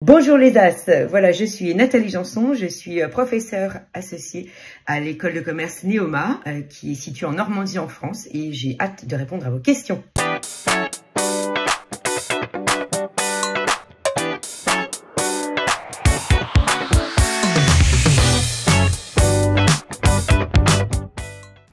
Bonjour les As, voilà, je suis Nathalie Janson, je suis professeure associée à l'école de commerce Neoma qui est située en Normandie en France et j'ai hâte de répondre à vos questions.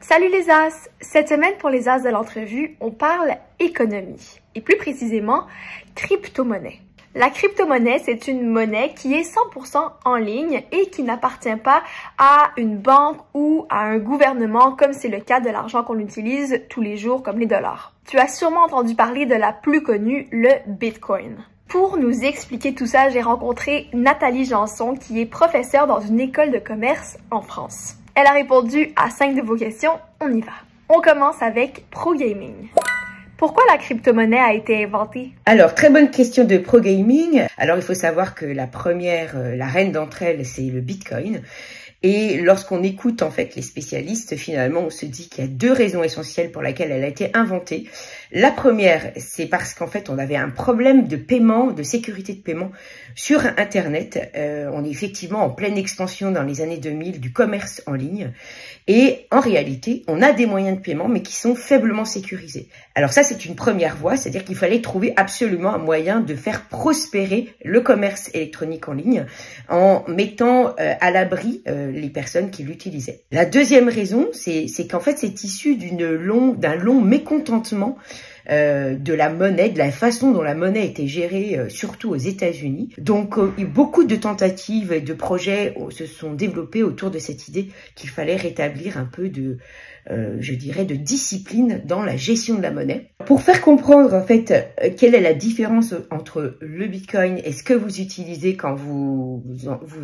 Salut les As! Cette semaine pour les As de l'entrevue, on parle économie et plus précisément crypto-monnaie. La crypto-monnaie, c'est une monnaie qui est 100% en ligne et qui n'appartient pas à une banque ou à un gouvernement comme c'est le cas de l'argent qu'on utilise tous les jours comme les dollars. Tu as sûrement entendu parler de la plus connue, le Bitcoin. Pour nous expliquer tout ça, j'ai rencontré Nathalie Janson qui est professeure dans une école de commerce en France. Elle a répondu à 5 de vos questions, on y va. On commence avec ProGaming. Pourquoi la crypto-monnaie a été inventée? Alors, très bonne question de ProGaming. Alors, il faut savoir que la première, la reine d'entre elles, c'est le Bitcoin. Et lorsqu'on écoute en fait les spécialistes, finalement, on se dit qu'il y a 2 raisons essentielles pour lesquelles elle a été inventée. La première, c'est parce qu'en fait, on avait un problème de paiement, de sécurité de paiement sur Internet. On est effectivement en pleine expansion dans les années 2000 du commerce en ligne. Et en réalité, on a des moyens de paiement, mais qui sont faiblement sécurisés. Alors ça, c'est une première voie, c'est-à-dire qu'il fallait trouver absolument un moyen de faire prospérer le commerce électronique en ligne en mettant à l'abri les personnes qui l'utilisaient. La deuxième raison, c'est qu'en fait, c'est issu d'un long mécontentement de la monnaie, de la façon dont la monnaie était gérée, surtout aux États-Unis. Donc, beaucoup de tentatives et de projets se sont développés autour de cette idée qu'il fallait rétablir un peu de, je dirais, de discipline dans la gestion de la monnaie. Pour faire comprendre, en fait, quelle est la différence entre le Bitcoin et ce que vous utilisez quand vous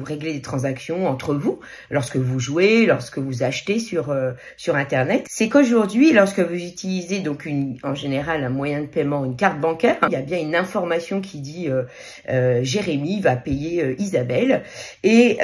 réglez des transactions entre vous, lorsque vous jouez, lorsque vous achetez sur Internet, c'est qu'aujourd'hui, lorsque vous utilisez donc en général un moyen de paiement, une carte bancaire, il y a bien une information qui dit Jérémy va payer Isabelle et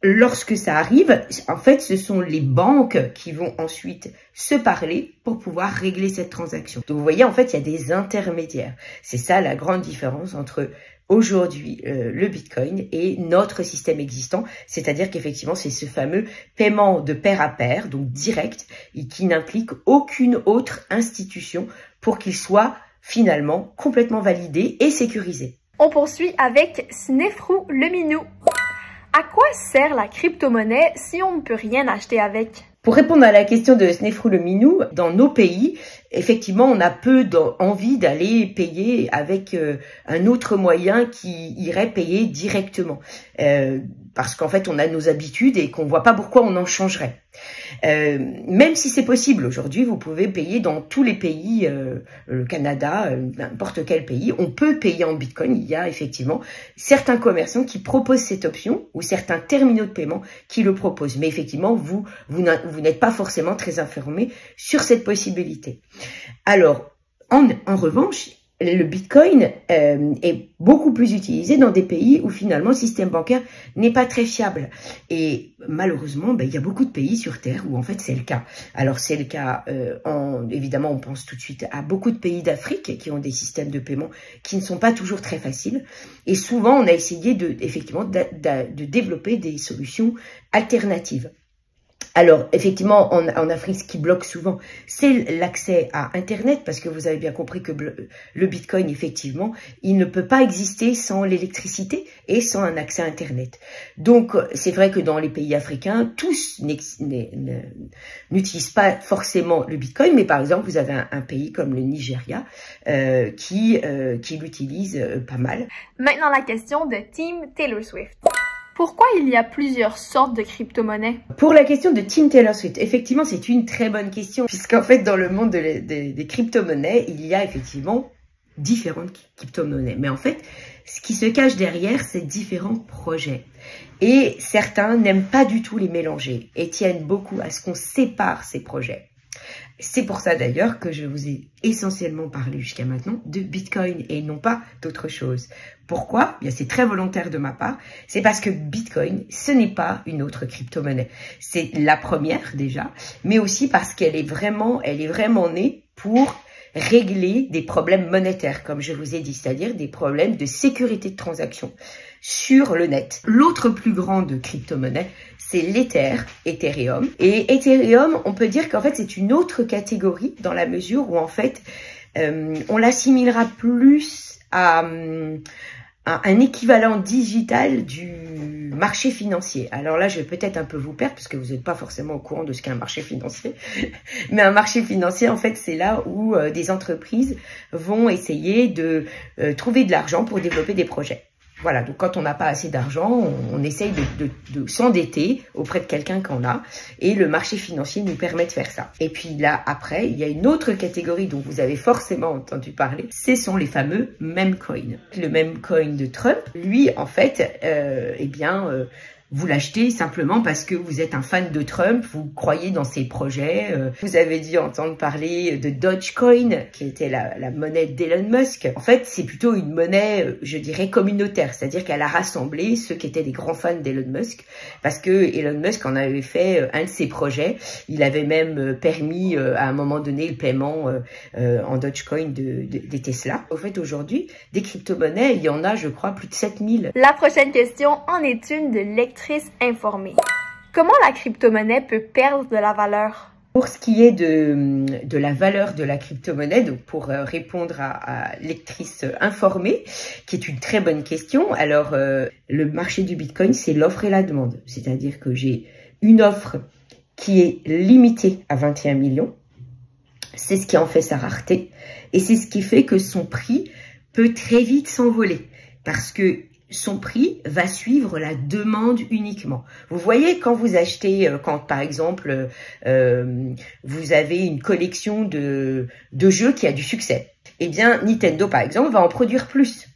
lorsque ça arrive, en fait, ce sont les banques qui vont ensuite se parler pour pouvoir régler cette transaction. Donc, vous voyez, en fait, il y a des intermédiaires. C'est ça la grande différence entre aujourd'hui le Bitcoin et notre système existant, c'est-à-dire qu'effectivement, c'est ce fameux paiement de pair à pair, donc direct, et qui n'implique aucune autre institution pour qu'il soit finalement complètement validé et sécurisé. On poursuit avec Snefrou le Minou. À quoi sert la crypto-monnaie si on ne peut rien acheter avec? Pour répondre à la question de Snefrou le Minou, dans nos pays, effectivement, on a peu envie d'aller payer avec un autre moyen qui irait payer directement. Parce qu'en fait, on a nos habitudes et qu'on voit pas pourquoi on en changerait. Même si c'est possible, aujourd'hui, vous pouvez payer dans tous les pays, le Canada, n'importe quel pays, on peut payer en Bitcoin. Il y a effectivement certains commerçants qui proposent cette option ou certains terminaux de paiement qui le proposent. Mais effectivement, vous n'êtes pas forcément très informé sur cette possibilité. Alors, en revanche, le Bitcoin est beaucoup plus utilisé dans des pays où finalement le système bancaire n'est pas très fiable. Et malheureusement, il y a beaucoup de pays sur Terre où en fait c'est le cas. Alors c'est le cas, évidemment on pense tout de suite à beaucoup de pays d'Afrique qui ont des systèmes de paiement qui ne sont pas toujours très faciles. Et souvent on a essayé effectivement de développer des solutions alternatives. Alors, effectivement, en Afrique, ce qui bloque souvent, c'est l'accès à Internet, parce que vous avez bien compris que le Bitcoin, effectivement, il ne peut pas exister sans l'électricité et sans un accès à Internet. Donc, c'est vrai que dans les pays africains, tous n'utilisent pas forcément le Bitcoin, mais par exemple, vous avez un pays comme le Nigeria qui l'utilise pas mal. Maintenant, la question de Team Taylor Swift. Pourquoi il y a plusieurs sortes de crypto-monnaies? Pour la question de Team Taylor Swift, effectivement, c'est une très bonne question, puisqu'en fait, dans le monde des crypto-monnaies, il y a effectivement différentes crypto-monnaies. Mais en fait, ce qui se cache derrière, c'est différents projets. Et certains n'aiment pas du tout les mélanger et tiennent beaucoup à ce qu'on sépare ces projets. C'est pour ça d'ailleurs que je vous ai essentiellement parlé jusqu'à maintenant de Bitcoin et non pas d'autre chose. Pourquoi? Bien, c'est très volontaire de ma part. C'est parce que Bitcoin, ce n'est pas une autre crypto-monnaie. C'est la première déjà, mais aussi parce qu'elle est vraiment née pour régler des problèmes monétaires, comme je vous ai dit, c'est-à-dire des problèmes de sécurité de transaction sur le net. L'autre plus grande crypto-monnaie, c'est Ethereum. Et Ethereum, on peut dire qu'en fait, c'est une autre catégorie dans la mesure où en fait, on l'assimilera plus à un équivalent digital du marché financier. Alors là, je vais peut-être un peu vous perdre parce que vous n'êtes pas forcément au courant de ce qu'est un marché financier. Mais un marché financier, en fait, c'est là où des entreprises vont essayer de trouver de l'argent pour développer des projets. Voilà, donc quand on n'a pas assez d'argent, on essaye de s'endetter auprès de quelqu'un qu'on a, et le marché financier nous permet de faire ça. Et puis là, après, il y a une autre catégorie dont vous avez forcément entendu parler, ce sont les fameux meme coins. Le meme coin de Trump, lui, en fait, vous l'achetez simplement parce que vous êtes un fan de Trump, vous croyez dans ses projets. Vous avez dû entendre parler de Dogecoin, qui était la monnaie d'Elon Musk. En fait, c'est plutôt une monnaie, je dirais, communautaire, c'est-à-dire qu'elle a rassemblé ceux qui étaient des grands fans d'Elon Musk, parce que Elon Musk en avait fait un de ses projets. Il avait même permis à un moment donné le paiement en Dogecoin des Tesla. Au fait, aujourd'hui, des crypto-monnaies, il y en a, je crois, plus de 7000. La prochaine question en est une de lectrice informée. Comment la crypto-monnaie peut perdre de la valeur? Pour ce qui est de la valeur de la crypto-monnaie, donc pour répondre à lectrice informée, qui est une très bonne question, alors le marché du Bitcoin, c'est l'offre et la demande. C'est-à-dire que j'ai une offre qui est limitée à 21 millions. C'est ce qui en fait sa rareté. Et c'est ce qui fait que son prix peut très vite s'envoler. Parce que son prix va suivre la demande uniquement. Vous voyez, quand vous achetez, quand par exemple, vous avez une collection de jeux qui a du succès, eh bien, Nintendo, par exemple, va en produire plus.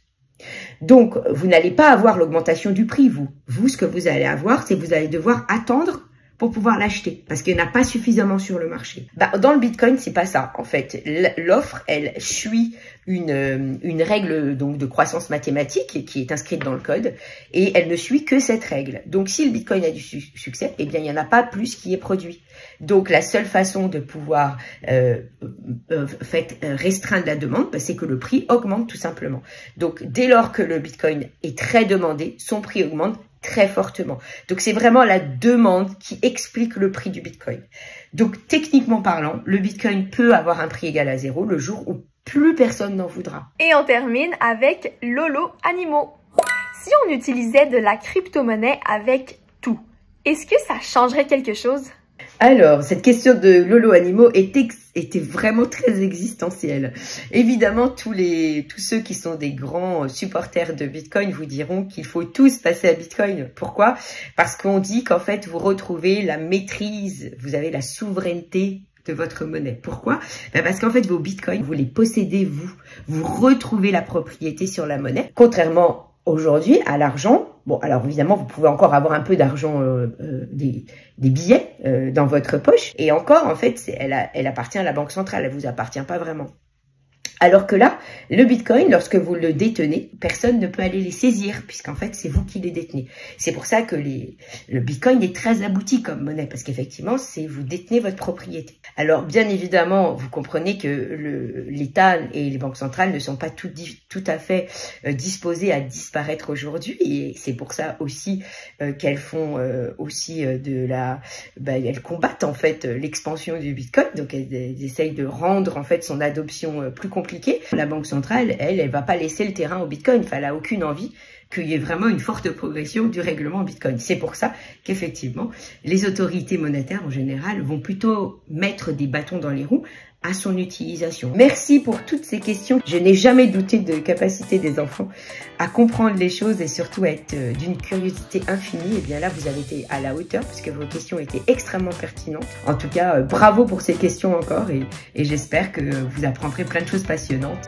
Donc, vous n'allez pas avoir l'augmentation du prix, vous. Vous, ce que vous allez avoir, c'est que vous allez devoir attendre pour pouvoir l'acheter, parce qu'il n'y en a pas suffisamment sur le marché. Dans le Bitcoin, c'est pas ça. En fait, l'offre, elle suit une règle donc de croissance mathématique qui est inscrite dans le code, et elle ne suit que cette règle. Donc, si le Bitcoin a du succès, eh bien, il n'y en a pas plus qui est produit. Donc, la seule façon de pouvoir restreindre la demande, c'est que le prix augmente tout simplement. Donc, dès lors que le Bitcoin est très demandé, son prix augmente très fortement. Donc, c'est vraiment la demande qui explique le prix du Bitcoin. Donc, techniquement parlant, le Bitcoin peut avoir un prix égal à 0 le jour où plus personne n'en voudra. Et on termine avec Lolo Animaux. Si on utilisait de la crypto-monnaie avec tout, est-ce que ça changerait quelque chose? Alors, cette question de Lolo Animaux était vraiment très existentielle. Évidemment, tous ceux qui sont des grands supporters de Bitcoin vous diront qu'il faut tous passer à Bitcoin. Pourquoi? Parce qu'on dit qu'en fait, vous retrouvez la maîtrise, vous avez la souveraineté de votre monnaie. Pourquoi? Parce qu'en fait, vos Bitcoins, vous les possédez vous retrouvez la propriété sur la monnaie. Contrairement aujourd'hui à l'argent, bon, alors évidemment, vous pouvez encore avoir un peu d'argent, des billets dans votre poche. Et encore, en fait, elle appartient à la banque centrale, elle vous appartient pas vraiment. Alors que là, le Bitcoin, lorsque vous le détenez, personne ne peut aller les saisir, puisqu'en fait, c'est vous qui les détenez. C'est pour ça que le Bitcoin est très abouti comme monnaie, parce qu'effectivement, vous détenez votre propriété. Alors, bien évidemment, vous comprenez que l'État et les banques centrales ne sont pas tout à fait disposées à disparaître aujourd'hui, et c'est pour ça aussi qu'elles font aussi elles combattent en fait l'expansion du Bitcoin, donc elles essayent de rendre en fait son adoption plus compliquée. La banque centrale, elle va pas laisser le terrain au Bitcoin. Enfin, elle a aucune envie qu'il y ait vraiment une forte progression du règlement Bitcoin. C'est pour ça qu'effectivement, les autorités monétaires en général vont plutôt mettre des bâtons dans les roues à son utilisation. Merci pour toutes ces questions. Je n'ai jamais douté de capacité des enfants à comprendre les choses et surtout à être d'une curiosité infinie. Et bien là, vous avez été à la hauteur puisque vos questions étaient extrêmement pertinentes. En tout cas, bravo pour ces questions encore et j'espère que vous apprendrez plein de choses passionnantes.